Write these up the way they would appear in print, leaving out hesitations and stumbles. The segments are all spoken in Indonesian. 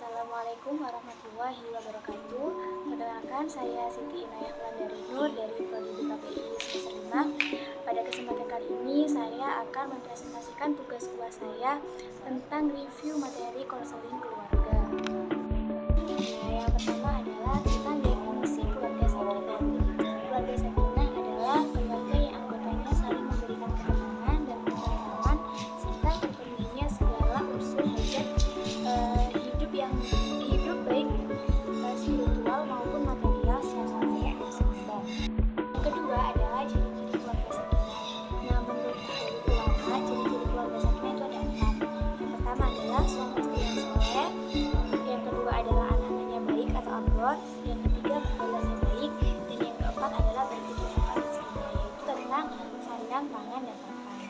Assalamualaikum warahmatullahi wabarakatuh. Perkenalkan, saya Siti Inayah Wulandari Nur dari Prodi KPI semester 5. Pada kesempatan kali ini saya akan mempresentasikan tugas kelas saya tentang review materi konseling keluarga. Nah, yang pertama adalah tentang definisi keluarga sakinah. Keluarga sakinah adalah keluarga yang anggotanya saling memberikan ketenangan dan ketentraman serta terpenuhinya segala unsur hajat hidup baik spiritual maupun material secara layak dan seimbang. Yang kedua adalah ciri-ciri keluarga sakinah. Nah, menurut ulama, ciri-ciri keluarga sakinah itu ada 4. Yang pertama adalah suami istri yang soleh. Yang kedua adalah anak-anaknya baik atau abror. Yang ketiga pergaulannya baik. Dan yang keempat adalah berkecukupan rezekinya, yaitu tentang sandang, pangan, dan papan.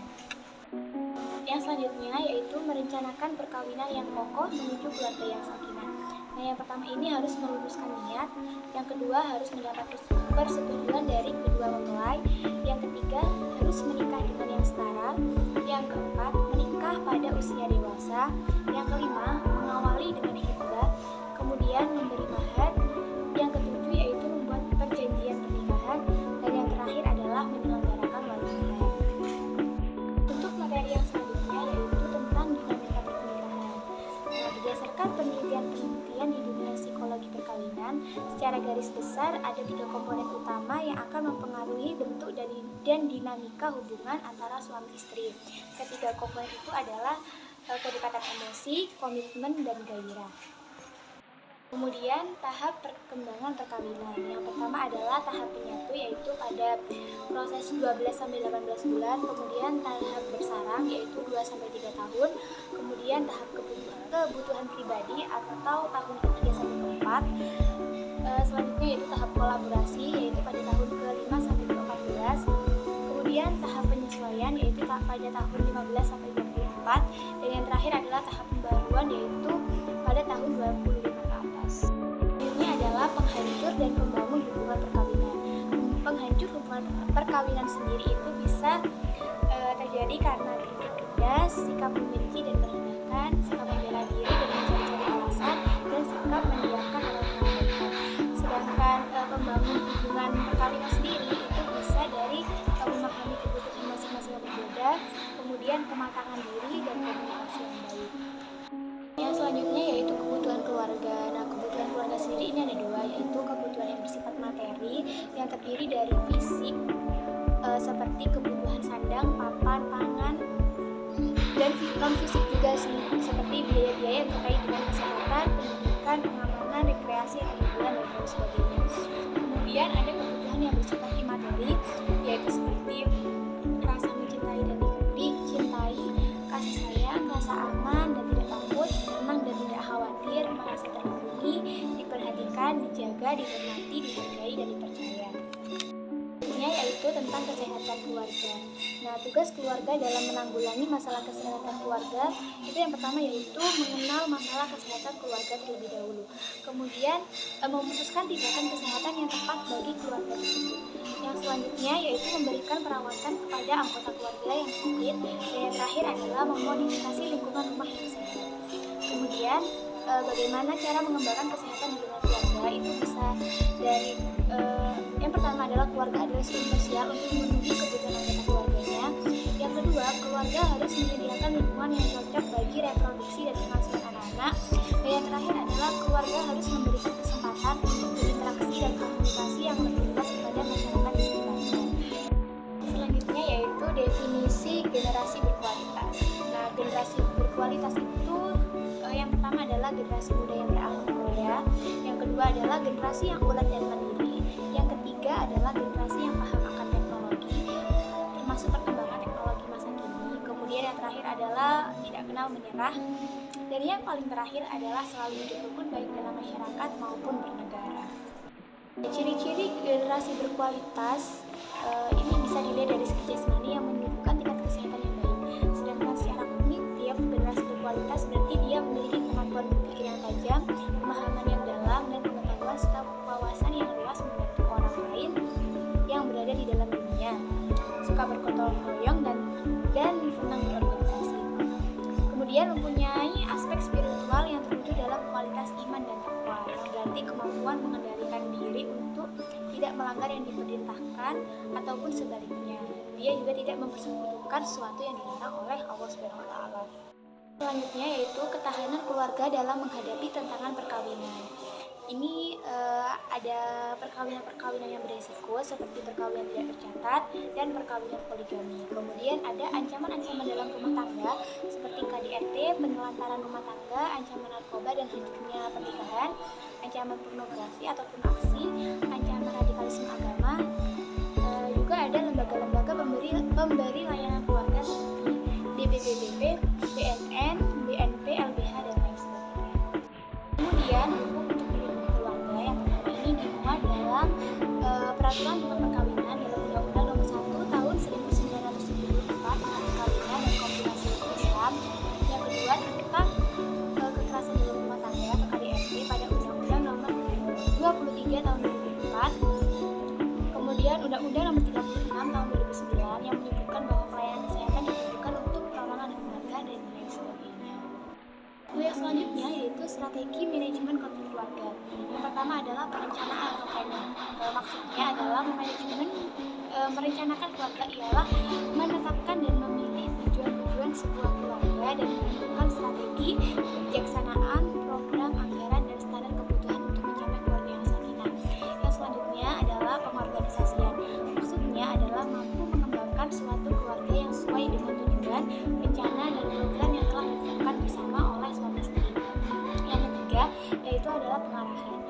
Yang selanjutnya yaitu merencanakan perkawinan yang kokoh menuju keluarga yang sakinah. Nah, yang pertama ini harus meluruskan niat, yang kedua harus mendapat persetujuan dari kedua mempelai, yang ketiga harus menikah dengan yang setara, yang keempat menikah pada usia dewasa, yang kelima mengawali dengan khitbah, kemudian memberi mahar, yang ketujuh yaitu membuat perjanjian pernikahan, dan yang terakhir adalah menyelenggarakan wali nikah. Untuk materi yang selanjutnya yaitu tentang dinamika pernikahan. Nah, berdasarkan penelitian di dunia psikologi perkawinan, secara garis besar ada 3 komponen utama yang akan mempengaruhi bentuk dan dinamika hubungan antara suami istri. Ketiga komponen itu adalah kedekatan emosi, komitmen, dan gairah. Kemudian tahap perkembangan perkawinan. Yang pertama adalah tahap penyatu, yaitu pada proses 12-18 bulan, kemudian tahap bersarang yaitu 2-3 tahun, kemudian tahap kebutuhan pribadi atau tahun ke-3-4. Selanjutnya yaitu tahap kolaborasi yaitu pada tahun ke-5-14. Kemudian tahap penyesuaian yaitu pada tahun 15-24, dan yang terakhir adalah tahap pembaruan yaitu pada tahun 25 ke atas. Ini adalah penghancur dan pembangun hubungan perkawinan. Penghancur hubungan perkawinan sendiri itu bisa terjadi karena kritik keras, sikap membenci dan merendahkan, sikap membela diri dan mencari-cari alasan, dan sikap mendiamkan atau mengabaikan. Sedangkan pembangun hubungan perkawinan sendiri itu bisa dari memahami kebutuhan masing-masing yang berbeda, kemudian kematangan diri dan komunikasi yang baik. Yang selanjutnya yaitu kebutuhan keluarga. Nah, kebutuhan keluarga sendiri ini ada 2, yaitu kebutuhan yang bersifat materi yang terdiri dari fisik seperti kebutuhan sandang, papan, pangan, dan non fisik juga seperti biaya-biaya yang terkait dengan kesehatan, pendidikan, pengamanan, rekreasi, hiburan, dan lain sebagainya. Kemudian ada kebutuhan yang bersifat imateri, yaitu seperti rasa mencintai dan dicintai, kasih sayang, rasa aman dan tidak takut, tenang dan tidak khawatir, merasa terlindungi, diperhatikan, dijaga, dihormati, dihargai, dan dipercaya. Yaitu tentang kesehatan keluarga. Nah, tugas keluarga dalam menanggulangi masalah kesehatan keluarga itu yang pertama yaitu mengenal masalah kesehatan keluarga terlebih dahulu. Kemudian memutuskan tindakan kesehatan yang tepat bagi keluarga tersebut. Yang selanjutnya yaitu memberikan perawatan kepada anggota keluarga yang sakit, dan yang terakhir adalah memodifikasi lingkungan rumah yang sehat. Kemudian bagaimana cara mengembangkan kesehatan di lingkungan keluarga itu bisa dari yang pertama adalah keluarga adalah sumber sosial untuk memenuhi kebutuhan anggota keluarganya. Yang kedua, keluarga harus menyediakan lingkungan yang cocok bagi reproduksi dan pengasuhan anak-anak. Dan yang terakhir adalah keluarga harus memberikan kesempatan untuk berinteraksi dan komunikasi yang lebih luas kepada masyarakat di sekitarnya. Selanjutnya yaitu definisi generasi berkualitas. Nah, generasi berkualitas itu yang pertama adalah generasi muda yang berakhlak mulia, yang kedua adalah generasi yang ulet dan mandiri, yang ketiga adalah generasi yang paham akan teknologi, termasuk perkembangan teknologi masa kini, kemudian yang terakhir adalah tidak kenal menyerah, dan yang paling terakhir adalah selalu hidup rukun baik dalam masyarakat maupun bernegara. Ciri-ciri generasi berkualitas ini bisa dilihat dari segi jasmani yang menunjukkan tingkat kesehatan yang baik. Sedangkan secara kognitif, generasi berkualitas berarti dia memiliki kemampuan berpikir yang tajam, pemahaman yang dalam, dan pengetahuan serta wawasan yang luas membantu orang lain yang berada di dalam dunia, suka bergotong royong dan senang berorganisasi. Kemudian mempunyai aspek spiritual yang terwujud dalam kualitas berarti kemampuan mengendalikan diri untuk tidak melanggar yang diperintahkan ataupun sebaliknya. Dia juga tidak mempersekutukan sesuatu yang dilarang oleh Allah Subhanahu wa taala. Selanjutnya yaitu ketahanan keluarga dalam menghadapi tantangan perkawinan. Ini ada perkawinan-perkawinan yang beresiko seperti perkawinan tidak tercatat dan perkawinan poligami. Kemudian ada ancaman-ancaman dalam rumah tangga seperti KDRT, penelantaran rumah tangga, ancaman narkoba dan hancurnya pernikahan, ancaman pornografi ataupun aksi, ancaman radikalisme agama. Juga ada lembaga-lembaga pemberi layanan keluarga seperti DPPBP, BNN, BNP, LBH dan lain sebagainya. Kemudian hukum untuk melindungi keluarga yang pertama ini dimuat dalam peraturan tentang perkawinan dalam Undang-Undang Nomor 1 Tahun 1974 tentang perkawinan dan kompilasi hukum Islam. Yang kedua tentang kekerasan dalam rumah tangga atau KDRT pada Undang-Undang Nomor 23 Tahun 2004. Kemudian Undang-Undang Nomor 36 Tahun 2009 yang menyebutkan bahwa pelayanan kesehatan diperuntukkan untuk perorangan dan keluarga dan lain sebagainya. Yang selanjutnya yaitu strategi manajemen konflik keluarga. Yang pertama adalah perencanaan atau planning. Maksudnya adalah merencanakan keluarga ialah menetapkan dan memilih tujuan-tujuan sebuah keluarga dan menentukan strategi, kebijaksanaan, program, anggaran, dan standar kebutuhan untuk mencapai keluarga yang sakinah. Yang selanjutnya adalah pengorganisasian. Maksudnya adalah mampu mengembangkan suatu keluarga yang sesuai dengan tujuan, rencana, dan program yang telah ditetapkan bersama oleh suami istri. Yang ketiga yaitu adalah pengarahan.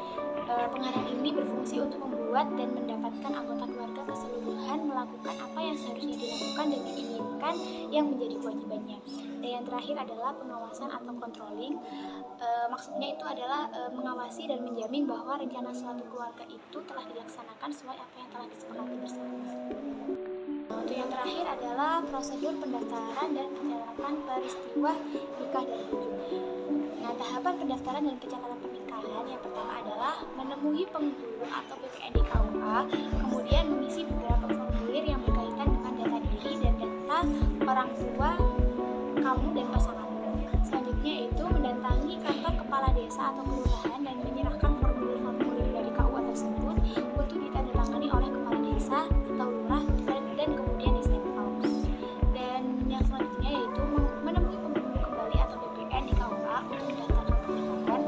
Pengarahan ini berfungsi untuk membuat dan mendapatkan anggota keluarga keseluruhan melakukan apa yang seharusnya dilakukan dan diinginkan yang menjadi kewajibannya. Dan yang terakhir adalah pengawasan atau controlling. Maksudnya itu adalah mengawasi dan menjamin bahwa rencana suatu keluarga itu telah dilaksanakan sesuai apa yang telah disepakati bersama. Untuk yang terakhir adalah prosedur pendaftaran dan pencatatan peristiwa nikah dan rujuk. Nah, tahapan pendaftaran dan pencatatan pernikahan yang pertama adalah menemui penghulu atau PPN di KUA, kemudian mengisi beberapa formulir yang berkaitan dengan data diri dan data orang tua kamu dan pasanganmu. Selanjutnya yaitu mendatangi kantor kepala desa atau kelurahan dan menyerahkan formulir-formulir dari KUA tersebut untuk ditandatangani oleh kepala desa atau lurah dan kemudian distempel. Dan yang selanjutnya yaitu menemui penghulu kembali atau BPN di KUA untuk mendaftarkan pernikahan.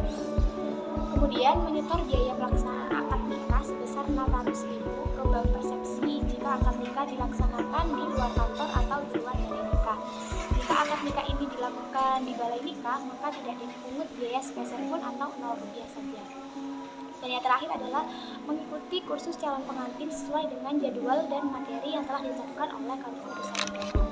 Kemudian menyetor biaya pelaksanaan akad nikah sebesar 600.000 ke Bank Persepsi jika akad nikah dilaksanakan di luar kantor atau di luar dari nikah. Jika akad nikah ini dilakukan di balai nikah, maka tidak dipungut biaya sepeser pun atau 0 rupiah saja. Dan yang terakhir adalah mengikuti kursus calon pengantin sesuai dengan jadwal dan materi yang telah ditetapkan oleh Kantor Urusan Nikah.